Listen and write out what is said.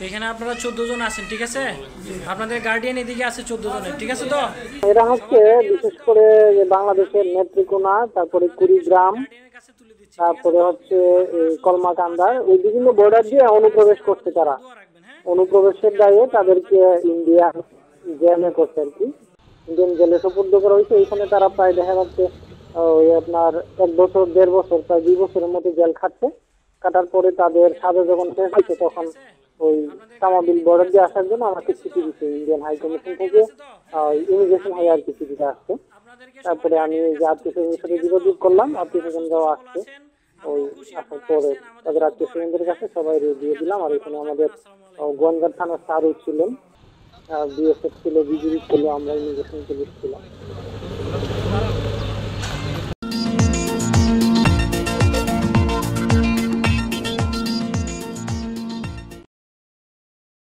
এখানে আপনারা 14 জন আছেন, ঠিক আছে? আপনাদের গার্ডিয়ান এদিকে আছে 14 জনের, ঠিক আছে তো? এরা হচ্ছে বিশেষ করে যে বাংলাদেশের নেত্রকোনা, তারপরে কুড়িগ্রাম, তারপরে হচ্ছে এই কলমাকান্দার ওই বিভিন্ন বর্ডার দিয়ে অনুপ্রবেশ করছে তারা। অনুপ্রবেশের দায়ে তাদেরকে ইন্ডিয়া জেলে করছে আর কি, ইন্ডিয়ান জেলে সুপুর্দ করা হয়েছে। এখানে তারা প্রায় দেখা যাচ্ছে ওই আপনার 1 বছর 1.5 বছর প্রায় 2 বছরের মতো জেল খাটছে। কাটার পরে তাদের সাজা যখন শেষ হয়েছে তখন ওই তামাবিল বর্ডার দিয়ে আসার জন্য আমাকে চিঠি দিচ্ছে ইন্ডিয়ান হাই কমিশন থেকে, ইমিগ্রেশন হয়ে আর কি চিঠিটা আসছে। তারপরে আমি যে আত্মীয় স্বজনের সাথে যোগাযোগ করলাম, আত্মীয় স্বজনরাও আসছে। ওই আসার পরে তাদের আত্মীয় স্বজনদের কাছে সবাই দিয়ে দিলাম। আর এখানে আমাদের গোয়েন্দা থানার স্যারও ছিলেন, বিএসএফ ছিল, বিজিবি ছিল, আমরা ইমিগ্রেশন পুলিশ ছিলাম।